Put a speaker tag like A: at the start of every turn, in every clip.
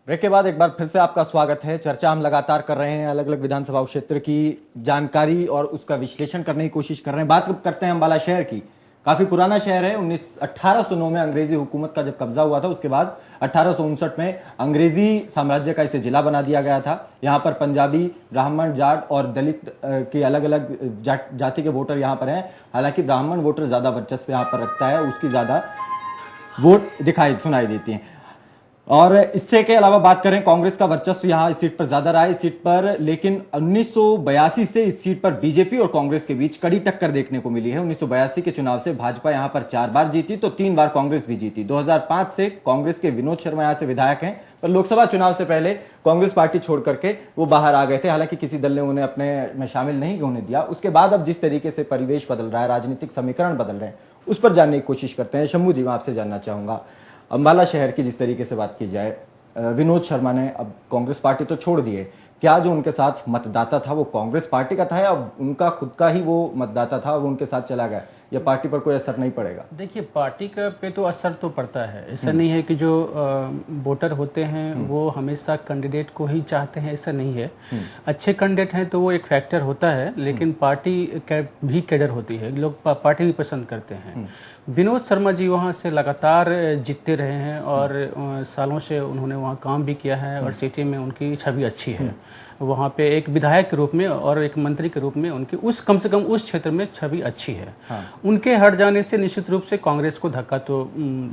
A: Break के बाद एक बार फिर से आपका स्वागत है। चर्चा हम लगातार कर रहे हैं, अलग अलग विधानसभा क्षेत्र की जानकारी और उसका विश्लेषण करने की कोशिश कर रहे हैं। बात करते हैं अम्बाला शहर की। काफी पुराना शहर है। 1809 में अंग्रेजी हुकूमत का जब कब्जा हुआ था, उसके बाद 1859 में अंग्रेजी साम्राज्य का इसे जिला बना दिया गया था। यहाँ पर पंजाबी, ब्राह्मण, जाट और दलित के अलग अलग जाति के वोटर यहाँ पर हैं। हालांकि ब्राह्मण वोटर ज्यादा वर्चस्व यहाँ पर रखता है, उसकी ज्यादा वोट सुनाई देती हैं। और इससे के अलावा बात करें, कांग्रेस का वर्चस्व यहां इस सीट पर ज्यादा रहा है इस सीट पर, लेकिन 1982 से इस सीट पर बीजेपी और कांग्रेस के बीच कड़ी टक्कर देखने को मिली है। 1982 के चुनाव से भाजपा यहां पर 4 बार जीती तो 3 बार कांग्रेस भी जीती। 2005 से कांग्रेस के विनोद शर्मा यहां से विधायक हैं, पर लोकसभा चुनाव से पहले कांग्रेस पार्टी छोड़ करके वो बाहर आ गए थे। हालांकि किसी दल ने उन्हें अपने में शामिल नहीं होने दिया। उसके बाद अब जिस तरीके से परिवेश बदल रहा है, राजनीतिक समीकरण बदल रहे हैं, उस पर जानने की कोशिश करते हैं। शंभू जी, मैं आपसे जानना चाहूंगा, अम्बाला शहर की जिस तरीके से बात की जाए, विनोद शर्मा ने अब कांग्रेस पार्टी तो छोड़ दी है। क्या जो उनके साथ मतदाता था वो कांग्रेस पार्टी का था या उनका खुद का ही वो मतदाता था, वो उनके साथ चला गया, या पार्टी पर कोई असर नहीं पड़ेगा?
B: देखिए, पार्टी का पे तो असर तो पड़ता है। ऐसा नहीं है कि जो वोटर होते हैं वो हमेशा कैंडिडेट को ही चाहते हैं, ऐसा नहीं है। अच्छे कैंडिडेट हैं तो वो एक फैक्टर होता है, लेकिन पार्टी भी कैडर होती है, लोग पार्टी भी पसंद करते हैं। विनोद शर्मा जी वहाँ से लगातार जीतते रहे हैं और सालों से उन्होंने वहाँ काम भी किया है और सिटी में उनकी छवि अच्छी है। वहाँ पे एक विधायक के रूप में और एक मंत्री के रूप में उनकी कम से कम उस क्षेत्र में छवि अच्छी है। उनके हट जाने से निश्चित रूप से कांग्रेस को धक्का तो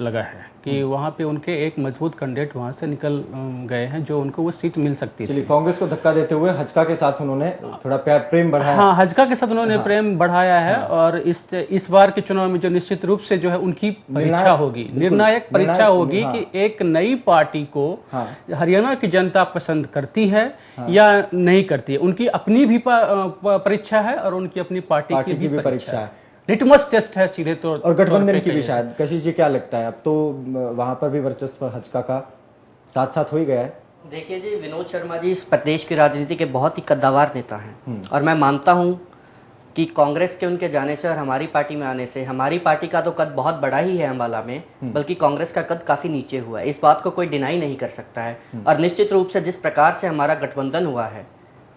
B: लगा है कि वहाँ पे उनके एक मजबूत कैंडिडेट वहाँ से निकल गए हैं, जो उनको वो सीट मिल सकती थी।
A: कांग्रेस को धक्का देते हुए हजका के साथ उन्होंने थोड़ा प्रेम बढ़ाया।
B: हाँ, हजका के साथ उन्होंने प्रेम बढ़ाया है। और इस बार के चुनाव में जो निश्चित रूप से जो है उनकी परीक्षा होगी, निर्णायक परीक्षा होगी कि एक नई पार्टी को हरियाणा की जनता पसंद करती है या नहीं करती है। उनकी अपनी भी परीक्षा है और उनकी अपनी पार्टी की भी परीक्षा है। लिटमस टेस्ट है सीधे तौर।
A: और गठबंधन की भी शायद। कशिश जी, क्या लगता है, अब तो वहां पर भी वर्चस्व हजका का साथ साथ हो ही गया है?
C: देखिए जी, विनोद शर्मा जी इस प्रदेश की राजनीति के बहुत ही कद्दावर नेता हैं और मैं मानता हूं कि कांग्रेस के उनके जाने से और हमारी पार्टी में आने से हमारी पार्टी का तो कद बहुत बड़ा ही है अम्बाला में, बल्कि कांग्रेस का कद काफ़ी नीचे हुआ है। इस बात को कोई डिनाई नहीं कर सकता है। और निश्चित रूप से जिस प्रकार से हमारा गठबंधन हुआ है,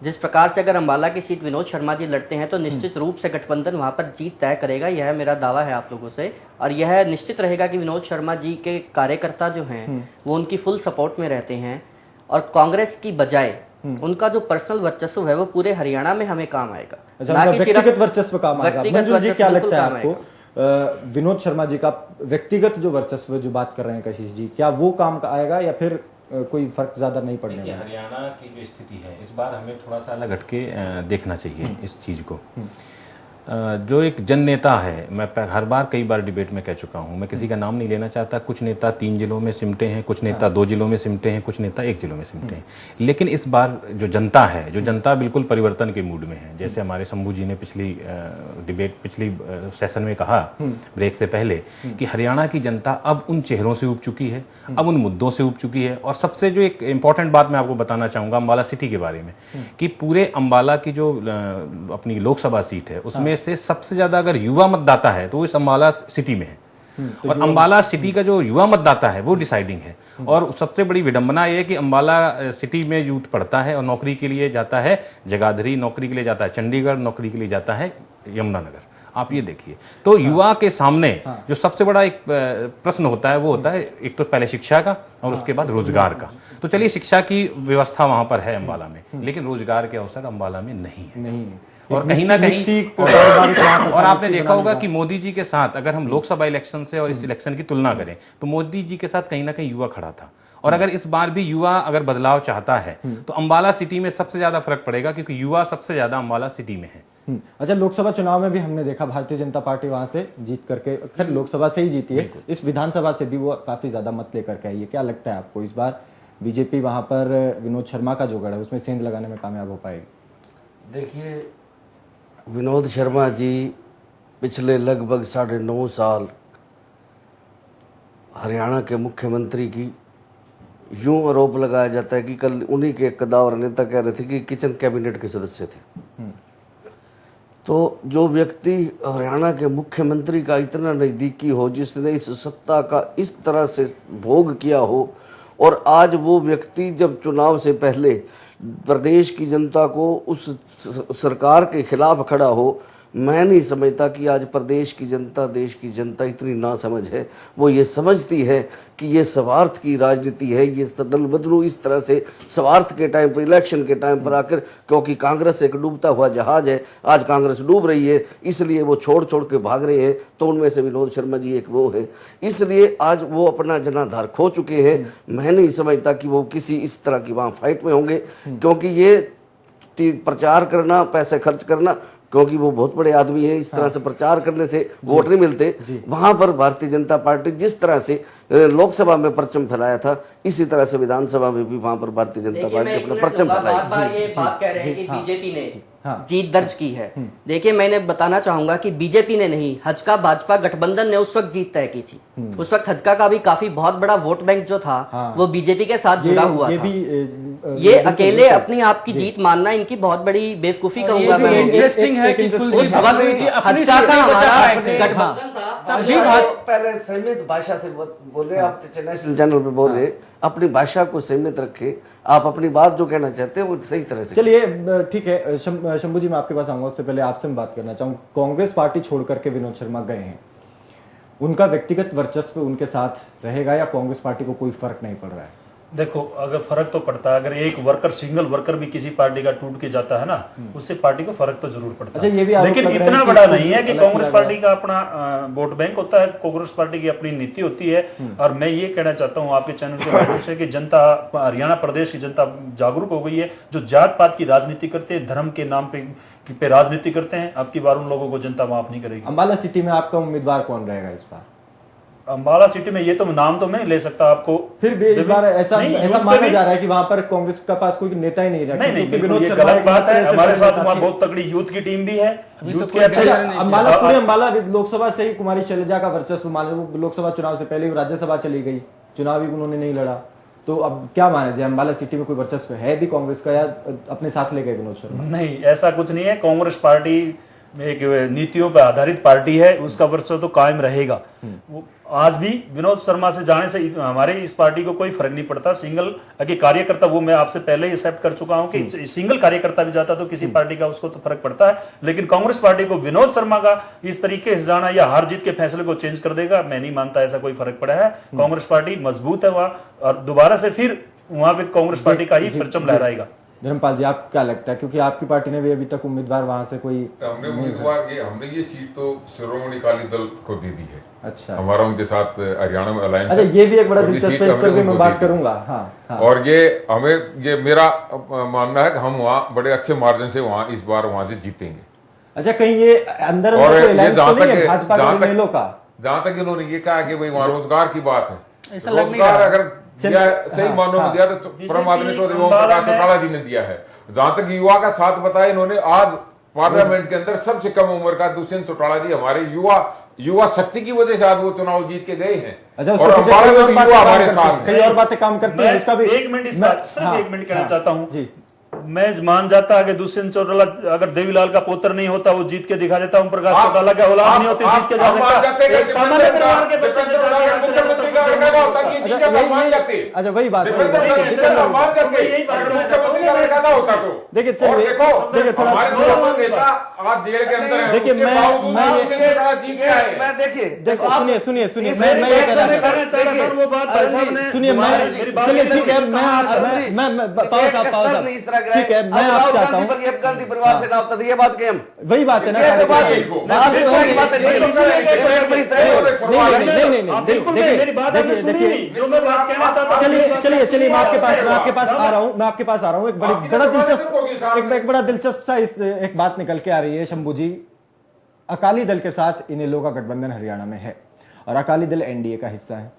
C: जिस प्रकार से अगर अम्बाला की सीट विनोद शर्मा जी लड़ते हैं तो निश्चित रूप से गठबंधन वहाँ पर जीत तय करेगा। यह मेरा दावा है आप लोगों से। और यह निश्चित रहेगा कि विनोद शर्मा जी के कार्यकर्ता जो हैं वो उनकी फुल सपोर्ट में रहते हैं और कांग्रेस की बजाय उनका जो पर्सनल वर्चस्व है वो पूरे हरियाणा में हमें काम आएगा।
A: ना कि व्यक्तिगत वर्चस्व काम आएगा। मंजूर जी, क्या लगता है आपको, विनोद शर्मा जी का व्यक्तिगत जो वर्चस्व जो बात कर रहे हैं कशिश जी, क्या वो काम का आएगा या फिर कोई फर्क ज्यादा नहीं पड़ने वाला?
D: हरियाणा की जो स्थिति है इस बार हमें थोड़ा सा अलग हटके देखना चाहिए इस चीज को। जो एक जन नेता है, मैं हर बार कई बार डिबेट में कह चुका हूं, मैं किसी का नाम नहीं लेना चाहता। कुछ नेता 3 जिलों में सिमटे हैं, कुछ नेता 2 जिलों में सिमटे हैं, कुछ नेता 1 जिलों में सिमटे हैं। लेकिन इस बार जो जनता है, जो जनता बिल्कुल परिवर्तन के मूड में है। जैसे हमारे शंभू जी ने पिछली सेशन में कहा ब्रेक से पहले कि हरियाणा की जनता अब उन चेहरों से उब चुकी है, अब उन मुद्दों से उब चुकी है। और सबसे जो एक इंपॉर्टेंट बात मैं आपको बताना चाहूंगा अम्बाला सिटी के बारे में, कि पूरे अम्बाला की जो अपनी लोकसभा सीट है उसमें से सबसे ज्यादा अगर युवा मतदाता है तो इस अम्बाला सिटी में है। और अम्बाला सिटी का जो युवा मतदाता है वो डिसाइडिंग है। और सबसे बड़ी विडंबना यह है कि अम्बाला सिटी में यूथ पढ़ता है और नौकरी के लिए जाता है जगाधरी, नौकरी के लिए जाता है चंडीगढ़, नौकरी के लिए जाता है यमुनानगर। आप ये देखिए, तो युवा के सामने जो सबसे बड़ा एक प्रश्न होता है वो होता है एक तो पहले शिक्षा का और उसके बाद रोजगार का। तो चलिए, शिक्षा की व्यवस्था वहां पर है अम्बाला में, लेकिन रोजगार के अवसर अम्बाला में नहीं है। और कहीं ना कहीं और आपने देखा होगा कि मोदी जी के साथ अगर हम लोकसभा इलेक्शन से और इस इलेक्शन की तुलना करें तो मोदी जी के साथ कहीं ना कहीं युवा खड़ा था। और अगर इस बार भी युवा अगर बदलाव चाहता है तो अम्बाला सिटी में सबसे ज्यादा फर्क पड़ेगा, क्योंकि युवा सबसे ज्यादा अम्बाला सिटी में है।
A: अच्छा, लोकसभा चुनाव में भी हमने देखा भारतीय जनता पार्टी वहां से जीत करके, खैर लोकसभा से ही जीती है, इस विधानसभा से भी वो काफी ज्यादा मत लेकर के आई है। क्या लगता है आपको, इस बार बीजेपी वहां पर विनोद शर्मा का जो गढ़ है उसमें सेंध लगाने में कामयाब हो पाएगी?
E: देखिए, विनोद शर्मा जी पिछले लगभग 9.5 साल हरियाणा के मुख्यमंत्री की यूं आरोप लगाया जाता है कि कल उन्हीं के कद्दावर नेता कह रहे थे कि किचन कैबिनेट के सदस्य थे। तो जो व्यक्ति हरियाणा के मुख्यमंत्री का इतना नज़दीकी हो, जिसने इस सत्ता का इस तरह से भोग किया हो, और आज वो व्यक्ति जब चुनाव से पहले प्रदेश की जनता को उस सरकार के खिलाफ खड़ा हो, मैं नहीं समझता कि आज प्रदेश की जनता, देश की जनता इतनी नासमझ है। वो ये समझती है कि ये स्वार्थ की राजनीति है, ये सदल बदलू इस तरह से स्वार्थ के टाइम पर, इलेक्शन के टाइम पर आकर, क्योंकि कांग्रेस एक डूबता हुआ जहाज है, आज कांग्रेस डूब रही है, इसलिए वो छोड़ छोड़ के भाग रहे हैं। तो उनमें से विनोद शर्मा जी एक वो है, इसलिए आज वो अपना जनाधार खो चुके हैं। मैं नहीं समझता कि वो किसी इस तरह की वहाँ फाइट में होंगे, क्योंकि ये प्रचार करना, पैसे खर्च करना, क्योंकि वो बहुत बड़े आदमी है, इस तरह से प्रचार करने से वोट नहीं मिलते। वहां पर भारतीय जनता पार्टी जिस तरह से लोकसभा में परचम फैलाया था, इसी तरह से विधानसभा में भी वहां पर भारतीय जनता पार्टी अपना परचम फैलाई।
C: बार ये बात कह रहे हैं कि बीजेपी ने जीत दर्ज की है। देखिए, मैंने बताना चाहूंगा कि बीजेपी ने नहीं, हजका भाजपा गठबंधन ने उस वक्त जीत तय की थी। उस वक्त हजका का भी काफी बहुत बड़ा वोट बैंक जो था वो बीजेपी के साथ जुड़ा हुआ था। ये अकेले अपनी आपकी जीत मानना इनकी बहुत बड़ी बेवकूफी कहूंगा मैं।
B: इंटरेस्टिंग है कि कुलदीप
C: हजका का हमारा गठबंधन था।
E: पहले सीमित भाषा से बोल रहे, आप नेशनल चैनल पे बोल रहे, अपनी भाषा को सीमित रखे, आप अपनी बात जो कहना चाहते हैं वो सही तरह से।
A: चलिए ठीक है, शंभू जी मैं आपके पास आऊंगा, उससे पहले आपसे मैं बात करना चाहूँ। कांग्रेस पार्टी छोड़ करके विनोद शर्मा गए हैं, उनका व्यक्तिगत वर्चस्व उनके साथ रहेगा या कांग्रेस पार्टी को कोई फर्क नहीं पड़ रहा है?
F: देखो, अगर फर्क तो पड़ता है, अगर एक वर्कर, सिंगल वर्कर भी किसी पार्टी का टूट के जाता है ना, उससे पार्टी को फर्क तो जरूर पड़ता है।
A: ये भी
F: लेकिन इतना बड़ा नहीं है कि कांग्रेस पार्टी का अपना वोट बैंक होता है, कांग्रेस पार्टी की अपनी नीति होती है। और मैं ये कहना चाहता हूँ आपके चैनल के माध्यम से कि जनता, हरियाणा प्रदेश की जनता जागरूक हो गई है। जो जात पात की राजनीति करते हैं, धर्म के नाम पे राजनीति करते हैं, अब की बार उन लोगों को जनता माफ नहीं करेगी।
A: अंबाला सिटी में आपका उम्मीदवार कौन रहेगा इस बार?
F: अंबाला सिटी में ये तो नाम तो मैं नहीं ले सकता आपको,
A: फिर भी इस बार ऐसा माना जा रहा है कि वहां पर कांग्रेस का पास कोई नेता ही नहीं रहा।
F: नहीं, बिल्कुल ये गलत बात है। हमारे साथ वहाँ बहुत तगड़ी यूथ की टीम भी है, यूथ के अच्छे।
A: अंबाला, पूरे अंबाला लोकसभा से ही कुमारी शैलजा का वर्चस्व, लोकसभा चुनाव से पहले राज्यसभा चली गई, चुनाव भी उन्होंने नहीं लड़ा। तो अब क्या माना जाए, अंबाला सिटी में कोई वर्चस्व है भी कांग्रेस का या अपने साथ ले गए विनोद शर्मा?
F: नहीं, ऐसा कुछ नहीं है। कांग्रेस पार्टी एक नीतियों पर आधारित पार्टी है, उसका वर्चस्व तो कायम रहेगा। आज भी विनोद शर्मा से जाने से हमारे इस पार्टी को कोई फर्क नहीं पड़ता। सिंगल अगर कार्यकर्ता, वो मैं आपसे पहले ही एक्सेप्ट कर चुका हूं कि सिंगल कार्यकर्ता भी जाता तो किसी पार्टी का उसको तो फर्क पड़ता है। लेकिन कांग्रेस पार्टी को विनोद शर्मा का इस तरीके से जाना या हार जीत के फैसले को चेंज कर देगा, मैं नहीं मानता ऐसा कोई फर्क पड़ा है। कांग्रेस पार्टी मजबूत है वहां, और दोबारा से फिर वहां पे कांग्रेस पार्टी का ही परचम लहराएगा।
A: धर्मपाल जी, आपको क्या लगता है, क्योंकि आपकी पार्टी ने भी अभी तक उम्मीदवार वहां से कोई
G: हमने ये सीट तो शिरोमणि अकाली दल को दे दी है।
A: अच्छा,
G: हमारा उनके साथ हरियाणा में अलायंस।
A: अच्छा, ये भी एक बड़ा दिलचस्प है, इस पर भी मैं बात करूंगा। हाँ।
G: और ये मेरा मानना है कि हम वहाँ बड़े अच्छे मार्जिन से इस बार वहाँ से जीतेंगे।
A: अच्छा, कहीं ये अंदर भाजपा
G: जहाँ तक इन्होंने ये कहा कि भाई वहाँ रोजगार की बात है, रोजगार अगर सही मानों में दिया तो परम आदमी चौधरी ओम प्रकाश चौटाला जी ने दिया है। जहां तक युवा का साथ बताया इन्होंने, आज पार्लियामेंट के अंदर सबसे कम उम्र का दुष्यंत चौटाला जी हमारे युवा शक्ति की वजह से आज वो चुनाव जीत के गए हैं।
A: अच्छा,
G: और हमारे साथ
A: कई और बातें काम करते हैं, उसका भी
F: एक मिनट सिर्फ एक मिनट कहना चाहता हूँ। मैं मान जाता कि दुष्यंत चौटाला अगर देवीलाल का पुत्र नहीं होता, वो जीत के दिखा देता। ओम प्रकाश चौटाला का औलाद नहीं होती, जीत के जा सकता। एक सामान्य परिवार के बच्चे से
A: अच्छा, वही बात
G: देखिए,
A: देखिए थोड़ा
G: आज जेल के अंदर है,
A: देखिए सुनिए मैं ये कहना सुनिए चलिए ठीक है, मैं ठीक है, मैं आप चाहता हूँ
E: गांधी परिवार से ना होता, ये बात के हम
A: वही बात है ना। चलिए मैं आपके पास आ रहा हूँ। एक बड़ा दिलचस्प सा एक बात निकल के आ रही है शंभू जी। अकाली दल के साथ इनेलो का गठबंधन हरियाणा में है और अकाली दल एनडीए का हिस्सा है।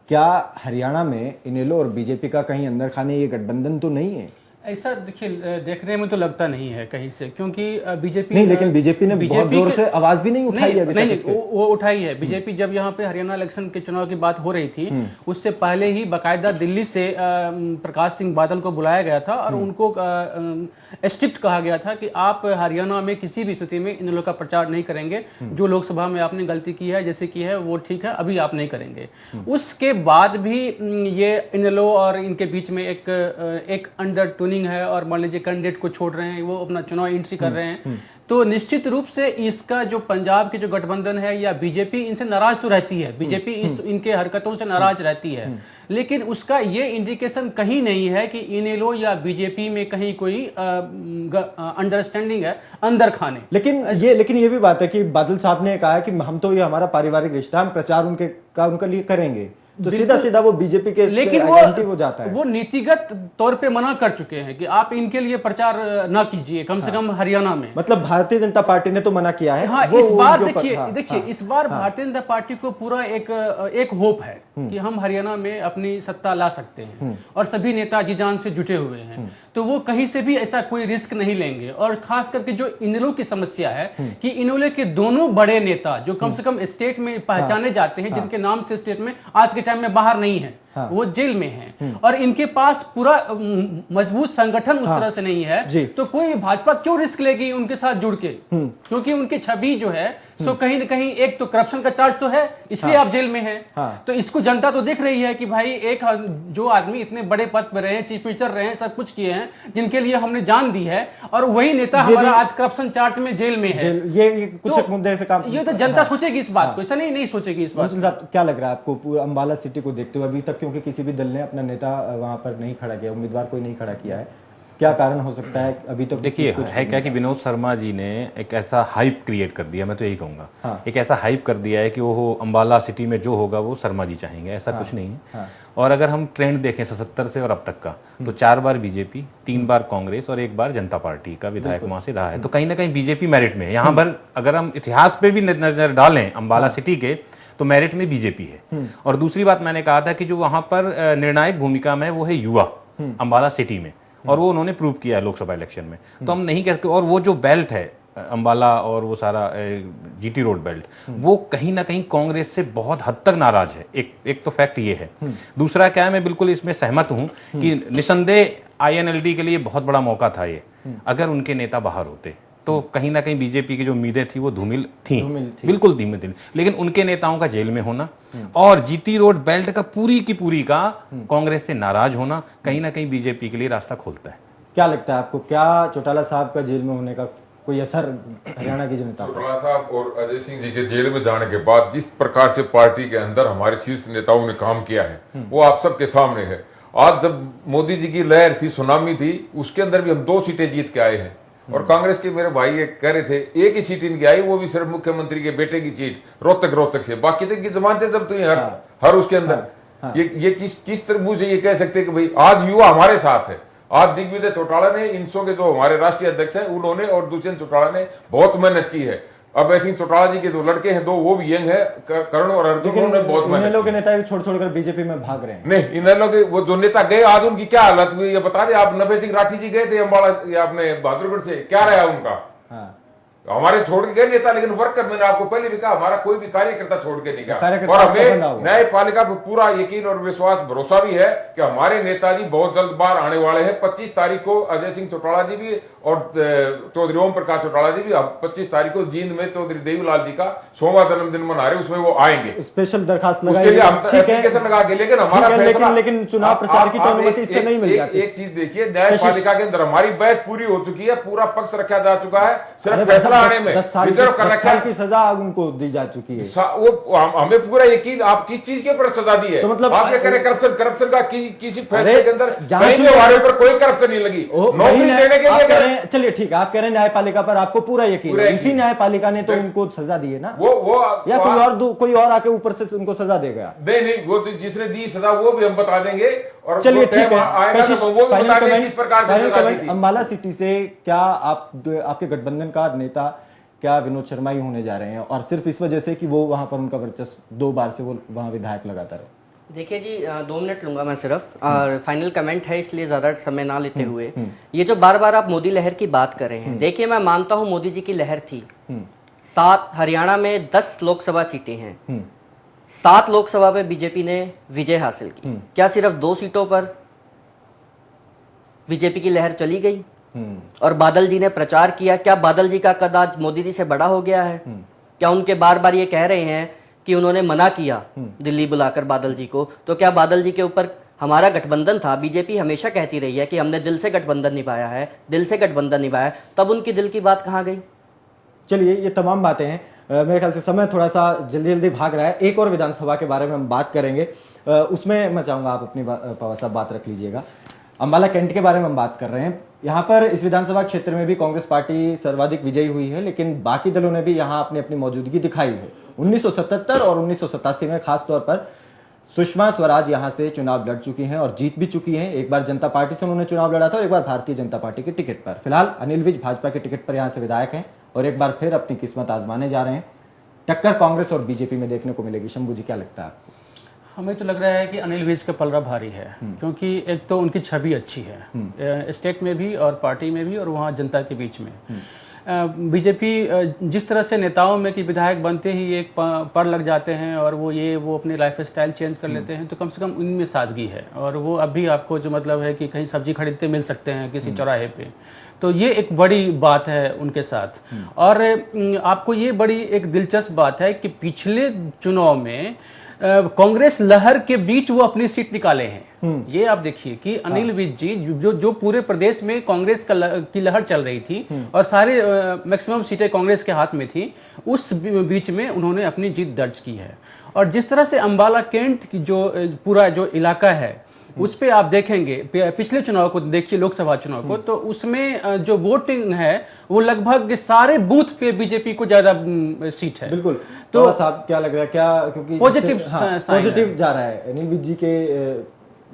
A: क्या हरियाणा में इनेलो और बीजेपी का कहीं अंदर खाने ये गठबंधन तो नहीं है?
B: ऐसा देखिए, देखने में तो लगता नहीं है कहीं से, क्योंकि बीजेपी
A: नहीं, लेकिन बीजेपी ने बहुत जोर से आवाज भी नहीं उठाई है अभी
B: नहीं,
A: तक
B: नहीं, वो उठाई है। बीजेपी जब यहाँ पे हरियाणा इलेक्शन के चुनाव की बात हो रही थी, उससे पहले ही बाकायदा दिल्ली से प्रकाश सिंह बादल को बुलाया गया था और उनको स्ट्रिक्ट कहा गया था कि आप हरियाणा में किसी भी स्थिति में इन लोगों का प्रचार नहीं करेंगे। जो लोकसभा में आपने गलती की है, जैसे की है, वो ठीक है, अभी आप नहीं करेंगे। उसके बाद भी ये इनेलो और इनके बीच में एक अंडर ट्यूनिंग है और मान लीजिए कैंडिडेट को छोड़ रहे हैं, वो अपना चुनाव एंट्री कर रहे हैं, तो निश्चित रूप से इसका जो पंजाब की जो गठबंधन है या बीजेपी इनसे नाराज तो रहती है, बीजेपी इनके हरकतों से नाराज रहती है, लेकिन उसका ये इंडिकेशन कहीं नहीं है कि इनेलो या बीजेपी में कहीं कोई अंडरस्टैंडिंग है अंदर खाने।
A: लेकिन ये भी बात है कि बादल साहब ने कहा है कि हम तो ये हमारा पारिवारिक रिश्ता, हम प्रचार उनके लिए करेंगे, तो सीधा वो बीजेपी के
B: लेकिन
A: वो जाता है।
B: वो नीतिगत तौर पे मना कर चुके हैं कि आप इनके लिए प्रचार ना कीजिए, कम से कम हरियाणा में।
A: मतलब भारतीय जनता पार्टी ने तो मना किया है।
B: हाँ, इस बार देखिए इस बार भारतीय जनता पार्टी को पूरा एक होप है कि हम हरियाणा में अपनी सत्ता ला सकते हैं और सभी नेता जी जान से जुटे हुए हैं, तो वो कहीं से भी ऐसा कोई रिस्क नहीं लेंगे। और खास करके जो इनेलो की समस्या है कि इनेलो के दोनों बड़े नेता जो कम से कम स्टेट में पहचाने जाते हैं, जिनके नाम से स्टेट में आज के टाइम में बाहर नहीं है, वो जेल में हैं और इनके पास पूरा मजबूत संगठन उस तरह से नहीं है, तो कोई भाजपा क्यों रिस्क लेगी उनके साथ जुड़ के? क्योंकि उनकी छवि जो है सो कहीं न कहीं एक तो करप्शन का चार्ज तो है, इसलिए आप जेल में हैं। तो इसको जनता तो देख रही है कि भाई एक जो आदमी इतने बड़े पद पर रहे हैं, चीफ मिनिस्टर रहे हैं, सब कुछ किए हैं, जिनके लिए हमने जान दी है, और वही नेता हमारा आज करप्शन चार्ज में जेल में है।
A: ये कुछ एक मुद्दे से काम,
B: ये तो जनता सोचेगी इस बात को, ऐसा नहीं सोचेगी इस बात।
A: क्या लग रहा है आपको पूरा अंबाला सिटी को देखते हुए अभी तक, क्योंकि किसी भी दल ने अपना नेता वहां पर नहीं खड़ा किया, उम्मीदवार कोई नहीं खड़ा किया है, क्या कारण हो सकता है अभी तक?
D: देखिए, है क्या कि विनोद शर्मा जी ने एक ऐसा हाइप क्रिएट कर दिया, मैं तो यही कहूँगा, एक ऐसा हाइप कर दिया है कि वो अंबाला सिटी में जो होगा वो शर्मा जी चाहेंगे, ऐसा कुछ नहीं है। और अगर हम ट्रेंड देखें 77 से और अब तक का, तो 4 बार बीजेपी, 3 बार कांग्रेस और 1 बार जनता पार्टी का विधायक वहां से रहा है, तो कहीं ना कहीं बीजेपी मेरिट में है। यहाँ पर अगर हम इतिहास पे भी नजर डालें अंबाला सिटी के, तो मेरिट में बीजेपी है। और दूसरी बात मैंने कहा था कि जो वहां पर निर्णायक भूमिका में वो है युवा अंबाला सिटी में, और वो उन्होंने प्रूव किया है लोकसभा इलेक्शन में, तो हम नहीं कह सकते। और वो जो बेल्ट है अंबाला और वो सारा जीटी रोड बेल्ट, वो कहीं ना कहीं कांग्रेस से बहुत हद तक नाराज है। एक तो फैक्ट ये है। दूसरा क्या है, मैं बिल्कुल इसमें सहमत हूं कि निसंदेह आईएनएलडी के लिए बहुत बड़ा मौका था ये, अगर उनके नेता बाहर होते तो कहीं ना कहीं बीजेपी की जो उम्मीदें थी वो धूमिल थी, बिल्कुल धीमे धीमे। लेकिन उनके नेताओं का जेल में होना और जीटी रोड बेल्ट का पूरी की पूरी का कांग्रेस से नाराज होना कहीं ना कहीं बीजेपी के लिए रास्ता खोलता है।
A: क्या लगता है आपको, क्या चौटाला साहब का जेल में होने का कोई असर हरियाणा की जनता पर?
G: चौटाला साहब और अजय सिंह जी के जेल में जाने के बाद जिस प्रकार से पार्टी के अंदर हमारे शीर्ष नेताओं ने काम किया है वो आप सबके सामने है। आज जब मोदी जी की लहर थी, सुनामी थी, उसके अंदर भी हम 2 सीटें जीत के आए हैं। और कांग्रेस के मेरे भाई ये कह रहे थे 1 ही सीट इनकी आई, वो भी सिर्फ मुख्यमंत्री के बेटे की सीट रोहतक से, बाकी तक की जमानतें जब तो हर उसके अंदर ये किस तरह मुझे ये कह सकते हैं कि भाई आज युवा हमारे साथ है। आज दिग्विजय चौटाला ने, इनसो के जो हमारे राष्ट्रीय अध्यक्ष हैं उन्होंने, और दुष्यंत चौटाला ने बहुत मेहनत की है। अभय सिंह चौटाला जी के जो लड़के हैं 2, वो भी यंग है, करण और अर्जुन, उन्होंने बहुत मेहनत।
A: इनेलो के नेता भी छोड़ बीजेपी में भाग रहे हैं।
G: नहीं, इनेलो के वो जो नेता गए आज उनकी क्या हालत हुई ये बता दे आप। नभे सिंह राठी जी गए थे अम्बाला, अपने बहादुरगढ़ से, क्या रहा उनका? हमारे छोड़ के गए नेता, लेकिन वर्कर, मैंने आपको पहले भी कहा, हमारा कोई भी कार्यकर्ता छोड़ के नहीं गया। और हमें न्यायपालिका पर पूरा यकीन और विश्वास, भरोसा भी है कि हमारे नेताजी बहुत जल्द बाहर आने वाले हैं। 25 तारीख को अजय सिंह चौटाला जी भी और चौधरी ओम प्रकाश चौटाला जी भी 25 तारीख को जींद में चौधरी देवीलाल जी का 100वां जन्मदिन मना रहे, उसमें वो आएंगे।
A: स्पेशल दरखास्त
G: उसके लिए हम एप्लीकेशन लगा के, लेकिन हमारा फैसला,
A: लेकिन चुनाव प्रचार की तो अनुमति इससे नहीं मिल जाती।
G: एक चीज देखिए, न्यायपालिका के अंदर हमारी बहस पूरी हो चुकी है, पूरा पक्ष रखा जा चुका है, सिर्फ फैसला आने में
A: 10 साल की सजा उनको दी जा चुकी है।
G: वो हमें पूरा यकीन, आप किस चीज के ऊपर सजा दी है?
A: तो मतलब
G: आप क्या करें, करप्शन का किसी फैसले के अंदर हमारे ऊपर कोई करप्शन नहीं लगी, नौकरी देने के लिए।
A: चलिए ठीक है, आप कह रहे हैं न्यायपालिका पर आपको पूरा यकीन है, इसी न्यायपालिका ने तो उनको सजा दी है ना? वो या कोई और आके ऊपर से उनको सजा देगा?
G: नहीं, वो जिसने दी सजा वो भी हम बता देंगे। और
A: चलिए ठीक है,
G: फाइनल
A: अंबाला सिटी से क्या आपके गठबंधन का नेता क्या विनोद शर्मा ही होने जा रहे हैं, और सिर्फ इस वजह से कि वो वहां पर उनका वर्चस्व 2 बार से वो वहां विधायक लगातार है?
C: देखिए जी 2 मिनट लूंगा मैं सिर्फ, और फाइनल कमेंट है इसलिए ज़्यादा समय ना लेते हुए, ये जो बार बार आप मोदी लहर की बात कर रहे हैं, देखिए मैं मानता हूँ मोदी जी की लहर थी। 7 हरियाणा में 10 लोकसभा सीटें हैं, 7 लोकसभा में बीजेपी ने विजय हासिल की। क्या सिर्फ 2 सीटों पर बीजेपी की लहर चली गई? और बादल जी ने प्रचार किया, क्या बादल जी का कद आज मोदी जी से बड़ा हो गया है? क्या उनके बार बार ये कह रहे हैं कि उन्होंने मना किया दिल्ली बुलाकर बादल जी को, तो क्या बादल जी के ऊपर हमारा गठबंधन था? बीजेपी हमेशा कहती रही है कि हमने दिल से गठबंधन निभाया है, दिल से गठबंधन निभाया, तब उनकी दिल की बात कहाँ गई?
A: चलिए, ये तमाम बातें हैं। मेरे ख्याल से समय थोड़ा सा जल्दी जल्दी भाग रहा है। एक और विधानसभा के बारे में हम बात करेंगे, उसमें मैं चाहूंगा आप अपनी पवार साहब बात रख लीजिएगा। अंबाला कैंट के बारे में हम बात कर रहे हैं। यहाँ पर इस विधानसभा क्षेत्र में भी कांग्रेस पार्टी सर्वाधिक विजयी हुई है, लेकिन बाकी दलों ने भी यहाँ अपनी अपनी मौजूदगी दिखाई है। 1977 और 1987 में खासतौर पर सुषमा स्वराज यहाँ से चुनाव लड़ चुकी हैं और जीत भी चुकी हैं। एक बार जनता पार्टी से उन्होंने चुनाव लड़ा था और एक बार भारतीय जनता पार्टी के टिकट पर। फिलहाल अनिल विज भाजपा के टिकट पर यहाँ से विधायक हैं और एक बार फिर अपनी किस्मत आजमाने जा रहे हैं। टक्कर कांग्रेस और बीजेपी में देखने को मिलेगी। शंभू जी, क्या लगता है आपको?
B: हमें तो लग रहा है कि अनिल विज का पलड़ा भारी है, क्योंकि एक तो उनकी छवि अच्छी है स्टेट में भी और पार्टी में भी और वहाँ जनता के बीच में। बीजेपी जिस तरह से नेताओं में कि विधायक बनते ही एक पर लग जाते हैं और वो अपनी लाइफ स्टाइल चेंज कर लेते हैं, तो कम से कम उनमें सादगी है। और वो अभी आपको जो मतलब है कि कहीं सब्जी खरीदते मिल सकते हैं किसी चौराहे पे, तो ये एक बड़ी बात है उनके साथ। और आपको ये बड़ी एक दिलचस्प बात है कि पिछले चुनाव में कांग्रेस लहर के बीच वो अपनी सीट निकाले हैं। ये आप देखिए कि अनिल विज जी जो पूरे प्रदेश में कांग्रेस की लहर चल रही थी और सारे मैक्सिमम सीटें कांग्रेस के हाथ में थी, उस बीच में उन्होंने अपनी जीत दर्ज की है। और जिस तरह से अंबाला कैंट की जो पूरा जो इलाका है उस पे आप देखेंगे पिछले चुनाव को देखिए, लोकसभा चुनाव को, तो उसमें जो वोटिंग है वो लगभग सारे बूथ पे बीजेपी को ज्यादा सीट है।
A: बिल्कुल। तो साहब क्या लग रहा है, क्या क्योंकि
B: पॉजिटिव
A: पॉजिटिव जा रहा है अनिल विज जी के,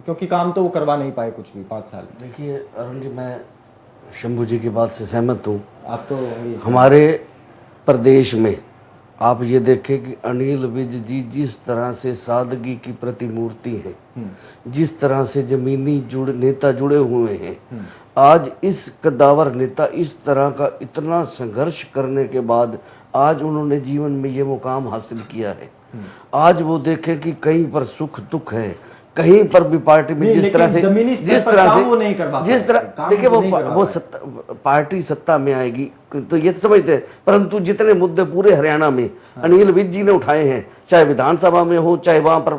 A: क्योंकि काम तो वो करवा नहीं पाए कुछ भी 5 साल।
E: देखिए अरुण जी, मैं शंभू जी की बात से सहमत हूँ।
A: आप तो
E: हमारे प्रदेश में आप ये देखें कि अनिल विज जी जिस तरह से सादगी की प्रतिमूर्ति है, जिस तरह से जमीनी नेता जुड़े हुए हैं, आज इस कद्दावर नेता इस तरह का इतना संघर्ष करने के बाद आज उन्होंने जीवन में ये मुकाम हासिल किया है। आज वो देखें कि कहीं पर सुख दुख है, कहीं पर भी पार्टी में जिस तरह से देखिए वो पार्टी सत्ता में आएगी तो ये समझते हैं, परंतु जितने मुद्दे पूरे हरियाणा में अनिल विज जी ने उठाए हैं, चाहे विधानसभा में हो चाहे वहां पर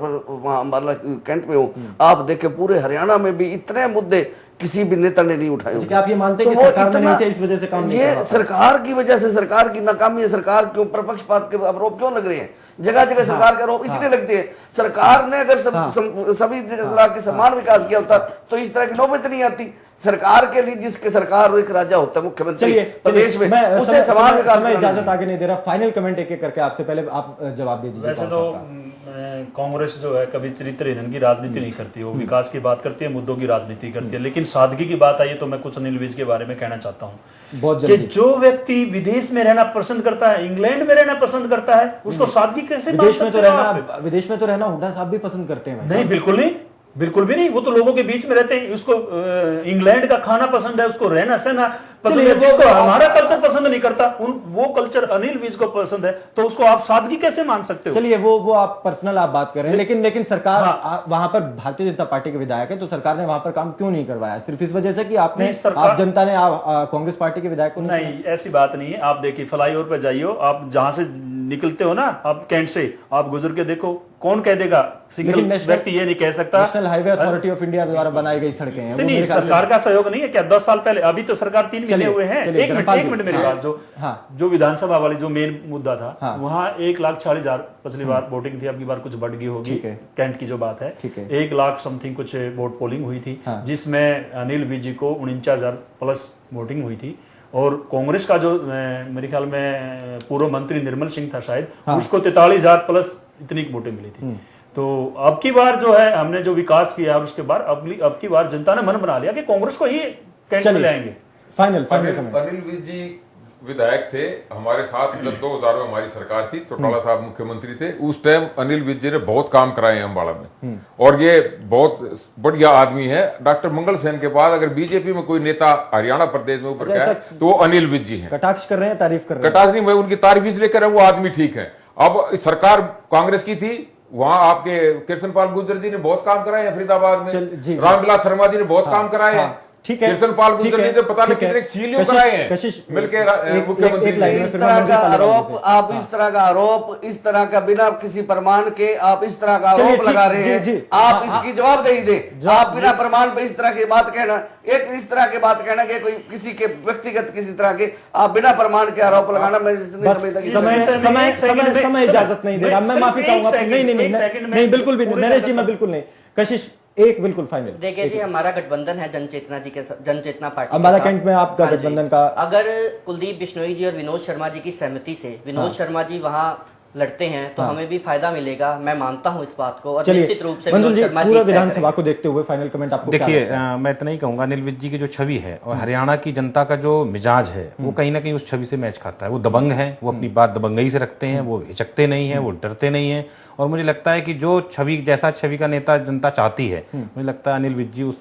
E: अंबाला कैंट में हो, आप देखें पूरे हरियाणा में भी इतने मुद्दे किसी भी नेता ने नहीं उठाए।
A: क्या आप ये मानते हैं कि सरकार में नहीं थे इस वजह से काम नहीं कर रहा?
E: सरकार की वजह से, सरकार की नाकामी है। सरकार के ऊपर पक्षपात के आरोप क्यों लग रहे हैं? जगह जगह सरकार के आरोप इसलिए लगते हैं, सरकार ने अगर सभी जिला के समान विकास किया होता तो इस तरह की नौबत नहीं आती। सरकार के लिए जिसके सरकार एक राजा होता है मुख्यमंत्री प्रदेश में, उसे समान विकास।
A: इजाजत आगे नहीं दे रहा, फाइनल कमेंट एक एक करके आपसे पहले आप जवाब दे दीजिए।
F: वैसे तो कांग्रेस जो है कभी चरित्रहीन की राजनीति नहीं करती, वो विकास की बात करती है, मुद्दों की राजनीति करती है। लेकिन सादगी की बात आई है तो मैं कुछ अनिल विज के बारे में कहना चाहता हूँ कि जो व्यक्ति विदेश में रहना पसंद करता है, इंग्लैंड में रहना पसंद करता है, उसको सादगी कैसे
A: विदेश में तो रहना हुड्डा साहब भी पसंद करते हैं?
F: नहीं, बिल्कुल नहीं, बिल्कुल भी नहीं। वो तो लोगों के बीच में रहते हैं। उसको इंग्लैंड का खाना पसंद है, उसको रहना सहना पसंद है। जिसको हमारा कल्चर पसंद नहीं करता, वो कल्चर अनिल विज को पसंद है, तो उसको आप सादगी कैसे मान सकते हो?
A: चलिए वो आप पर्सनल आप बात कर रहे हैं, लेकिन सरकार वहां पर भारतीय जनता पार्टी के विधायक है, तो सरकार ने वहां पर काम क्यों नहीं करवाया? सिर्फ इस वजह से कि आप जनता ने कांग्रेस पार्टी के विधायक को
F: नहीं, ऐसी बात नहीं है। आप देखिए फ्लाईओवर पे जाइए, आप जहां से निकलते हो ना, आप कैंट से आप गुजर के देखो, कौन कह देगा? सिंगल व्यक्ति ये नहीं कह सकता।
A: National highway authority of India द्वारा बनाई गई सड़कें हैं,
F: नहीं, सरकार का सहयोग नहीं है क्या? 10 साल पहले, अभी तो सरकार 3 महीने हुए हैं। एक मिनट मेरी बात, जो विधानसभा वाली जो मेन मुद्दा था, वहां 1,40,000 पिछली बार वोटिंग थी, अब की बार कुछ बढ़ गई होगी। कैंट की जो बात है, 1 लाख समथिंग कुछ वोट पोलिंग हुई थी, जिसमें अनिल विज जी को 49,000 प्लस वोटिंग हुई थी। और कांग्रेस का जो मेरे ख्याल में पूर्व मंत्री निर्मल सिंह था शायद, उसको 43,000 प्लस इतनी वोटें मिली थी। तो अब की बार जो है हमने जो विकास किया और उसके बाद अब की बार जनता ने मन बना लिया कि कांग्रेस को ही कैंट में लाएंगे।
A: फाइनल
G: अनिल विज जी विधायक थे हमारे साथ जब 2000 में हमारी सरकार थी, चौटाला साहब मुख्यमंत्री थे उस टाइम। अनिल विज जी ने बहुत काम कराए हैं अम्बाला में और ये बहुत बढ़िया आदमी है। डॉक्टर मंगल सेन के बाद अगर बीजेपी में कोई नेता हरियाणा प्रदेश में ऊपर है तो वो अनिल विज जी है।
A: कटाक्ष कर रहे हैं, तारीफ कर रहे हैं?
G: कटाक्ष नहीं, मैं उनकी तारीफ इसलिए कर रहा हूं, वो आदमी ठीक है। अब सरकार कांग्रेस की थी, वहां आपके कृष्णपाल गुर्जर जी ने बहुत काम कराए हैं फरीदाबाद में, रामविलास शर्मा जी ने बहुत काम कराए हैं।
A: ठीक है,
G: कृष्णपाल गुर्जर जी ने पता नहीं कितने सीलियों कराए हैं मिलकर मुख्यमंत्री।
E: इस तरह का आरोप आप इस तरह का आरोप इस तरह का बिना किसी प्रमाण के आप इस तरह का आरोप लगा रहे हैं, आप इसकी जवाबदेही दें। आप बिना प्रमाण पे इस तरह की बात कहना, एक इस तरह की बात कहना कि कोई किसी के व्यक्तिगत किसी तरह के आप बिना प्रमाण के आरोप लगाना, मैं
A: समय इजाजत नहीं दे रहा। मैं माफी चाहूंगा। नहीं बिल्कुल भी नहीं नरेश जी, मैं बिल्कुल नहीं। कशिश एक बिल्कुल फाइनल।
C: देखिए जी, हमारा गठबंधन है जनचेतना जी के, जनचेतना पार्टी
A: अम्बाला कैंट में आपका गठबंधन का,
C: अगर कुलदीप बिश्नोई जी और विनोद शर्मा जी की सहमति से विनोद शर्मा जी वहां लड़ते हैं तो हमें भी फायदा मिलेगा, मैं मानता हूं इस बात को। और निश्चित रूप से
A: मंजुल जी, पूरा विधानसभा को देखते हुए फाइनल कमेंट आपको
D: देखिए, मैं इतना ही कहूंगा, अनिल विज जी की जो छवि है और हरियाणा की जनता का जो मिजाज है वो कहीं ना कहीं उस छवि से मैच खाता है। वो दबंग है, वो अपनी बात दबंगई से रखते हैं, वो हिचकते नहीं है, वो डरते नहीं है। और मुझे लगता है कि जो छवि, जैसा छवि का नेता जनता चाहती है, मुझे लगता है अनिल विज जी उस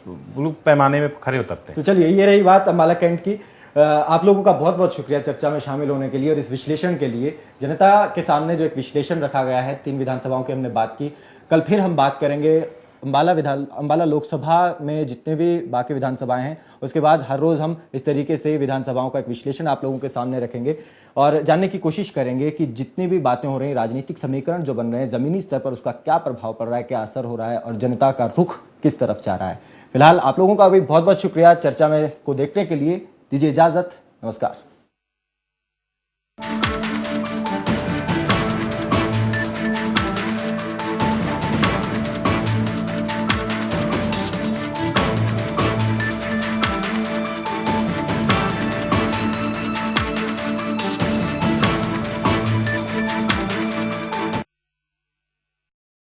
D: पैमाने में खरे उतरते हैं।
A: तो चलिए, ये रही बात अम्बाला कैंट की। आप लोगों का बहुत बहुत शुक्रिया चर्चा में शामिल होने के लिए और इस विश्लेषण के लिए। जनता के सामने जो एक विश्लेषण रखा गया है, 3 विधानसभाओं की हमने बात की। कल फिर हम बात करेंगे अम्बाला लोकसभा में जितने भी बाकी विधानसभाएं हैं, उसके बाद हर रोज हम इस तरीके से विधानसभाओं का एक विश्लेषण आप लोगों के सामने रखेंगे और जानने की कोशिश करेंगे कि जितनी भी बातें हो रही हैं, राजनीतिक समीकरण जो बन रहे हैं जमीनी स्तर पर, उसका क्या प्रभाव पड़ रहा है, क्या असर हो रहा है और जनता का रुख किस तरफ जा रहा है। फिलहाल आप लोगों का भी बहुत बहुत शुक्रिया चर्चा में को देखने के लिए। दीजिए इजाजत, नमस्कार।